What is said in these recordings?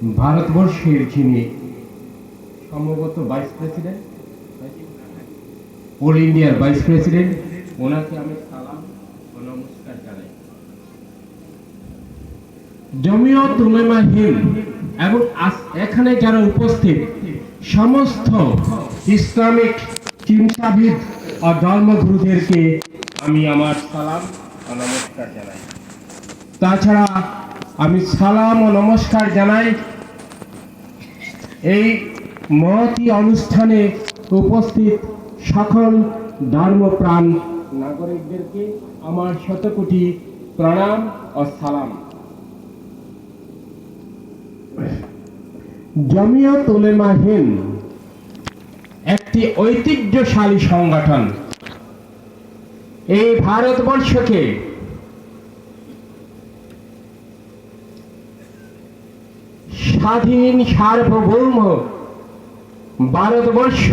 ভারতবর্ষের যিনি সম্ভবত ভাইস প্রেসিডেন্ট, অল ইন্ডিয়ার ভাইস প্রেসিডেন্ট, ওনাকে আমি সালাম ও নমস্কার জানাই। জমিয়ত উলামা হিন্দ এবং এখানে যারা উপস্থিত সমস্ত ইসলামিক চিন্তাবিদ ও ধর্মগুরুদেরকে আমি আমার সালাম ও নমস্কার জানাই। তাছাড়া আমি সালাম ও নমস্কার জানাই এই মহতী অনুষ্ঠানে উপস্থিত সকল ধর্মপ্রাণ নাগরিকদেরকে আমার শতকোটি প্রণাম ও সালাম। জমিয়ত উলামা হিন্দ একটি ঐতিহ্যশালী সংগঠন। এই ভারতবর্ষকে স্বাধীন সার্বভৌম ভারতবর্ষ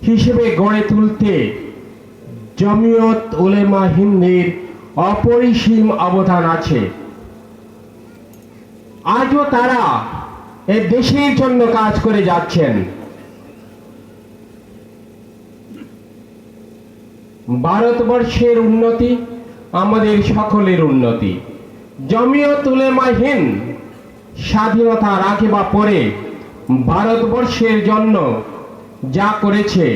হিসেবে গড়ে তুলতে জমিয়ত উলামা হিন্দের অপরিসীম অবদান আছে। আজও তারা এ দেশের জন্য কাজ করে যাচ্ছেন। ভারতবর্ষের উন্নতি আমাদের সকলের উন্নতি। জমিয়ত উলামা হিন্দ স্বাধীনতার আগে বা পরে ভারতবর্ষের জন্য যা করেছে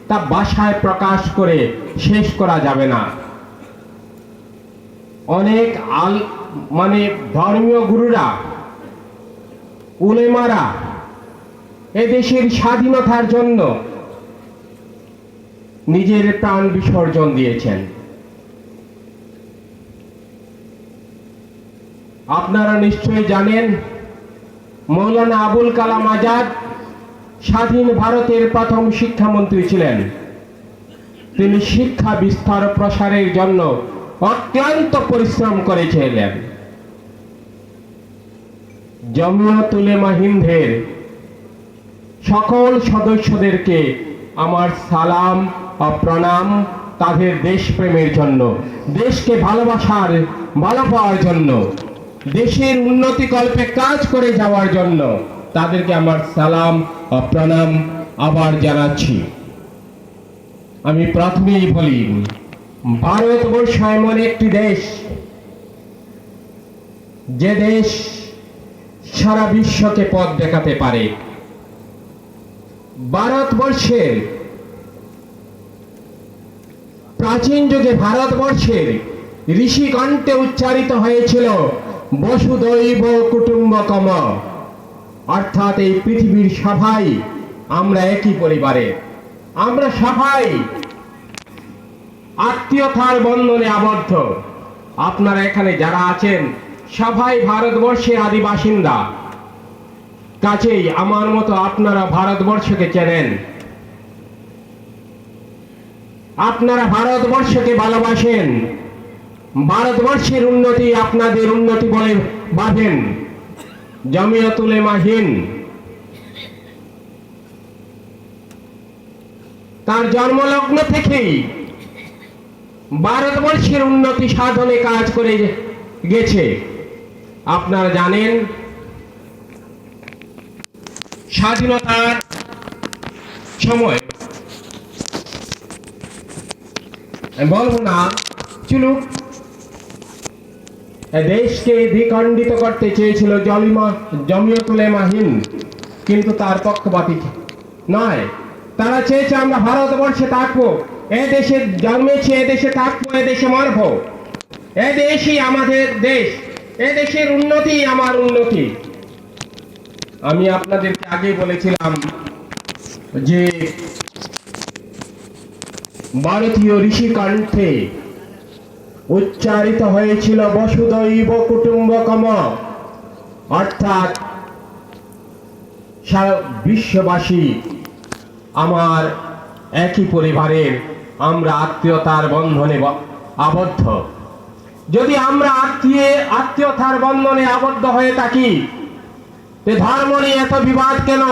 তা ভাষায় প্রকাশ করে শেষ করা যাবে না। অনেক ধর্মীয় গুরুরা, উলেমারা এদেশের স্বাধীনতার জন্য নিজের প্রাণ বিসর্জন দিয়েছেন। আপনারা নিশ্চয়ই জানেন মৌলানা আবুল কালাম আজাদ স্বাধীন ভারতের প্রথম শিক্ষামন্ত্রী ছিলেন। তিনি শিক্ষা বিস্তার প্রসারের জন্য অক্লান্ত পরিশ্রম করেছিলেন। জমিয়ত উলামা হিন্দের সকল সদস্যদেরকে আমার সালাম ও প্রণাম। তাদের দেশপ্রেমের জন্য, দেশকে ভালো পাওয়ার জন্য, দেশের উন্নতি কল্পে কাজ করে যাওয়ার জন্য তাদেরকে আমার সালাম ও প্রণাম আবার জানাচ্ছি। আমি প্রথমেই বলি, ভারতবর্ষ এমন একটি দেশ, যে দেশ সারা বিশ্বকে পথ দেখাতে পারে। ভারতবর্ষের প্রাচীন যুগে ভারতবর্ষের ঋষি কণ্ঠে উচ্চারিত হয়েছিল বসুধৈব কুটুম্বকম, অর্থাৎ এই পৃথিবীর সবাই আমরা একই পরিবারে, আমরা সবাই আত্মীয়তার বন্ধনে আবদ্ধ। আপনারা এখানে যারা আছেন সবাই ভারতবর্ষের আদি বাসিন্দা, কাজেই আমার মতো আপনারা ভারতবর্ষকে চেনেন, আপনারা ভারতবর্ষকে ভালোবাসেন, ভারতবর্ষের উন্নতি আপনাদের উন্নতি বলে ভাবেন। জমিয়ত উলামা হিন্দ তার জন্মলগ্ন থেকেই ভারতবর্ষের উন্নতি সাধনে কাজ করে গেছে। আপনারা জানেন স্বাধীনতার সময়, বলবো না চলুক, দেশকে দ্বিখণ্ডিত করতে চেয়েছিল জমিয়ত উলামা হিন্দ, কিন্তু তার পক্ষপাতী নয়। তারা চেয়েছে আমরা ভারতবর্ষে থাকবো, এ দেশে জন্মেছি, এ দেশে থাকবো, এ দেশে মরবো, এ দেশই আমাদের দেশ, এ দেশের উন্নতি আমার উন্নতি। আমি আপনাদেরকে আগে বলেছিলাম যে ভারতীয় ঋষি কণ্ঠে উচ্চারিত হয়েছিল বসুধৈব কুটুম্বকম, অর্থাৎ সারা বিশ্ববাসী আমার একই পরিবারের, আমরা আত্মীয়তার বন্ধনে আবদ্ধ। যদি আমরা আত্মীয়তার বন্ধনে আবদ্ধ হয়ে থাকি, ধর্ম নিয়ে এত বিবাদ কেন?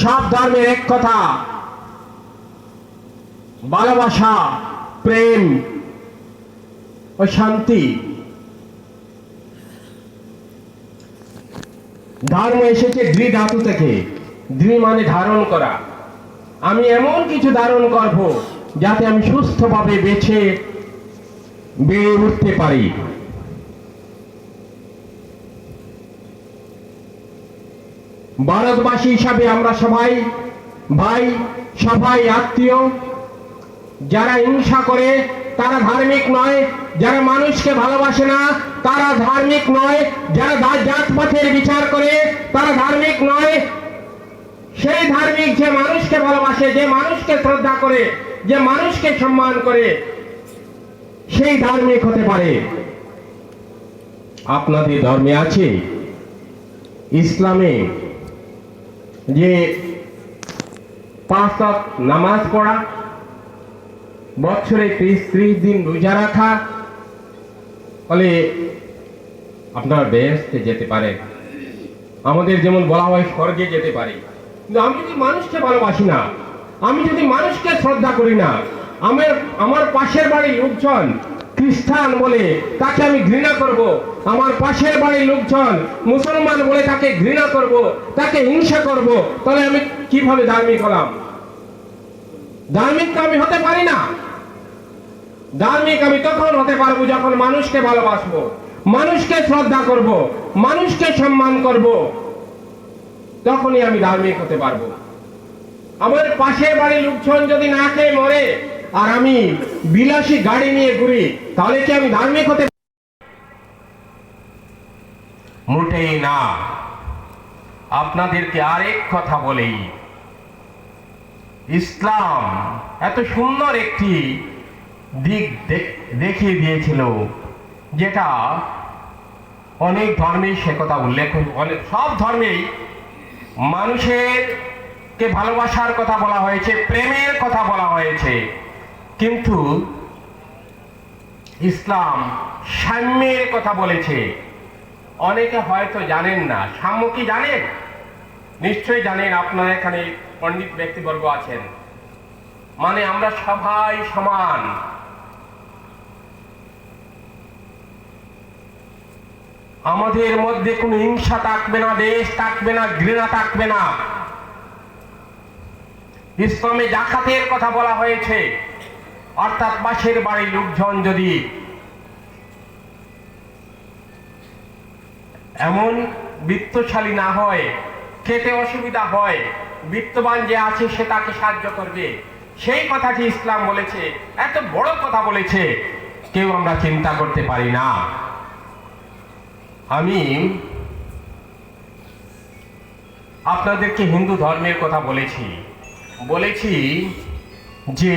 সব ধর্মের এক কথা, ভালোবাসা, প্রেম ও শান্তি। ধর্ম এসেছে দ্রি ধাতু থেকে। দ্রি মানে ধারণ করা। আমি এমন কিছু ধারণ করব যাতে আমি সুস্থভাবে বেড়ে উঠতে পারি। ভারতবাসী হিসাবে আমরা সবাই ভাই, সবাই আত্মীয়। যারা হিংসা করে তারা ধার্মিক নয়, যারা মানুষকে ভালোবাসে না তারা ধার্মিক নয়, যারা জাতপাতের বিচার করে তারা ধার্মিক নয়। সেই ধার্মিক যে মানুষকে ভালোবাসে, যে মানুষকে শ্রদ্ধা করে, যে মানুষকে সম্মান করে, সেই ধার্মিক হতে পারে। আপনাদের ধর্মে আছে, ইসলামে যে 5 ওয়াক্ত নামাজ পড়া, বছরে 30 দিন রোজা রাখা, ফলে আপনার বেহেশতে যেতে পারে। আমাদের যেমন বলা হয় স্বর্গে যেতে পারে। কিন্তু আমি যদি মানুষকে ভালোবাসি না, আমি যদি মানুষকে শ্রদ্ধা করি না, আমার পাশের বাড়ির লোকজন খ্রিস্টান বলে তাকে আমি ঘৃণা করব, আমার পাশের বাড়ির লোকজন মুসলমান বলে তাকে ঘৃণা করব, তাকে হিংসা করব, তাহলে আমি কিভাবে ধার্মিক হলাম? ধার্মিক তো আমি হতে পারি না। ধার্মিক আমি তখন হতে পারবো যখন মানুষকে ভালোবাসবো, মানুষকে শ্রদ্ধা করব, মানুষকে সম্মান করব, তখনই আমি ধার্মিক হতে পারবো। আমার পাশের বাড়ির লোকজন যদি না খেয়ে মরে আর আমি বিলাসী গাড়ি নিয়ে ঘুরি, তাহলে কি আমি ধার্মিক হতে? মোটেই না। আপনাদেরকে আরেক কথা বলেই, ইসলাম এত সুন্দর একটি দিক দেখিয়ে দিয়েছিল, যেটা অনেক ধর্মেই সে কথা উল্লেখ, সব ধর্মেই মানুষের কে ভালোবাসার কথা বলা হয়েছে, প্রেমের কথা বলা হয়েছে, কিন্তু ইসলাম সাম্যের কথা বলেছে। অনেকে হয়তো জানেন না। সাম্য কি জানেন? নিশ্চয়ই জানেন। আপনারা এখানে পণ্ডিত ব্যক্তিবর্গ আছেন, মানে আমরা সবাই সমান। আমাদের মধ্যে কোনো হিংসা থাকবে না, দেশ থাকবে না, ঘৃণা থাকবে না। ইসলামে জাকাতের কথা বলা হয়েছে, অর্থাৎ পাশের বাড়ির লোকজন যদি এমন বিত্তশালী না হয়, খেতে অসুবিধা হয়, বিত্তবান যে আছে সে তাকে সাহায্য করবে, সেই কথাটি ইসলাম বলেছে। এত বড় কথা বলেছে, কেউ আমরা চিন্তা করতে পারি না। আমি আপনাদেরকে হিন্দু ধর্মের কথা বলেছি যে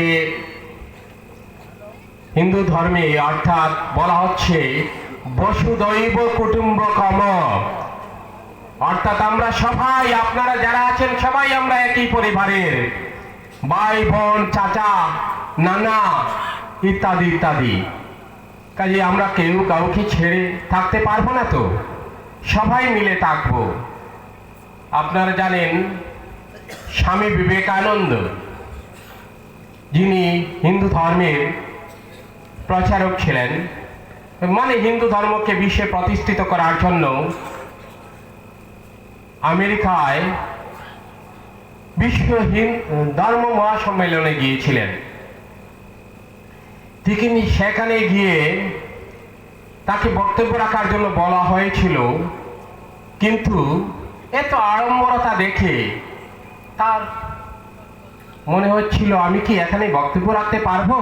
হিন্দু ধর্মে অর্থাৎ বলা হচ্ছে বসুদৈব কুটুম্বকম, অর্থাৎ আমরা সবাই, আপনারা যারা আছেন সবাই আমরা একই পরিবারের, ভাই বোন, চাচা, নানা ইত্যাদি ইত্যাদি। কাজে আমরা কেউ কাউকে ছেড়ে থাকতে পারবো না, তো সবাই মিলে থাকবো। আপনারা জানেন স্বামী বিবেকানন্দ, যিনি হিন্দু ধর্মের প্রচারক ছিলেন, মানে হিন্দু ধর্মকে বিশ্বে প্রতিষ্ঠিত করার জন্য আমেরিকায় বিশ্ব ধর্ম মহাসম্মেলনে গিয়েছিলেন। তিনি সেখানে গিয়ে তাকে বক্তব্য রাখার জন্য বলা হয়েছিল, কিন্তু এত আড়ম্বরতা দেখে তার মনে হচ্ছিল আমি কি এখানে বক্তব্য রাখতে পারবো।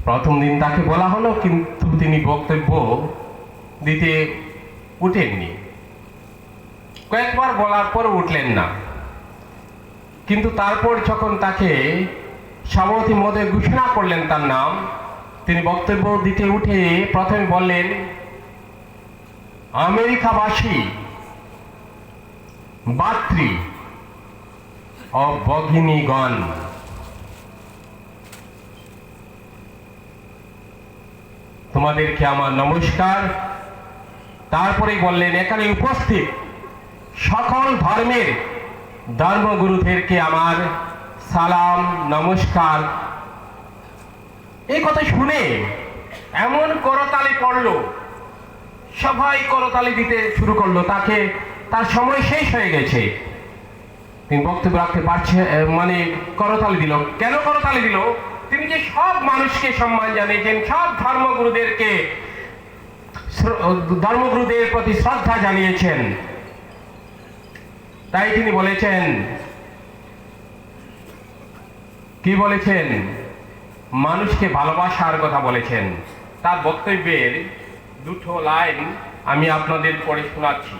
প্রথম দিন তাকে বলা হলো, কিন্তু তিনি বক্তব্য দিতে উঠেননি। কয়েকবার বলার পর উঠলেন না, কিন্তু তারপর যখন তাকে সভাপতি মহোদয় ঘোষণা করলেন তার নাম, তিনি বক্তব্য দিতে উঠে প্রথমে বললেন, আমেরিকাবাসী ভাতৃ ও ভগিনীগণ, তোমাদেরকে আমার নমস্কার। তারপরে বললেন, এখানে উপস্থিত সকল ধর্মের ধর্মগুরুদেরকে আমার সালাম নমস্কার। এই কথা শুনে এমন করতালি পড়ল, সবাই করতালি দিতে শুরু করলো, তার সময় শেষ হয়ে গেছে, তিনি বক্তব্য রাখতে পারছে, মানে করতালি দিল। কেন করতালি দিল? তিনি যে সব মানুষকে সম্মান জানিয়েছেন, সব ধর্মগুরুদের প্রতি শ্রদ্ধা জানিয়েছেন, তাই তিনি বলেছেন, কি বলেছেন? মানুষকে ভালোবাসার কথা বলেছেন। তার বক্তব্যের দুটো লাইন আমি আপনাদের পড়ে শোনাচ্ছি।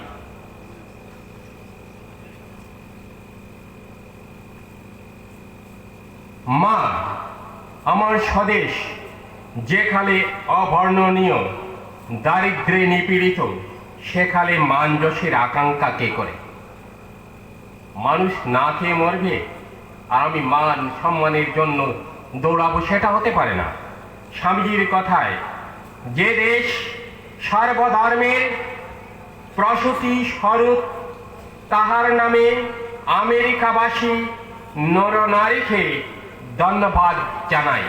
মা, আমার স্বদেশ যেখানে অবর্ণনীয় দারিদ্র্যে নিপীড়িত, সেখানে মান যশের আকাঙ্ক্ষা কে করে? মানুষ না খেয়ে মরবে আর আমি মান সম্মানের জন্য দৌড়াবো, সেটা হতে পারে না। স্বামীজির কথায়, যে দেশ সর্বধর্মের প্রসূতি স্বরূপ, তাহার নামে আমেরিকাবাসী নরনারীকে ধন্যবাদ জানাই।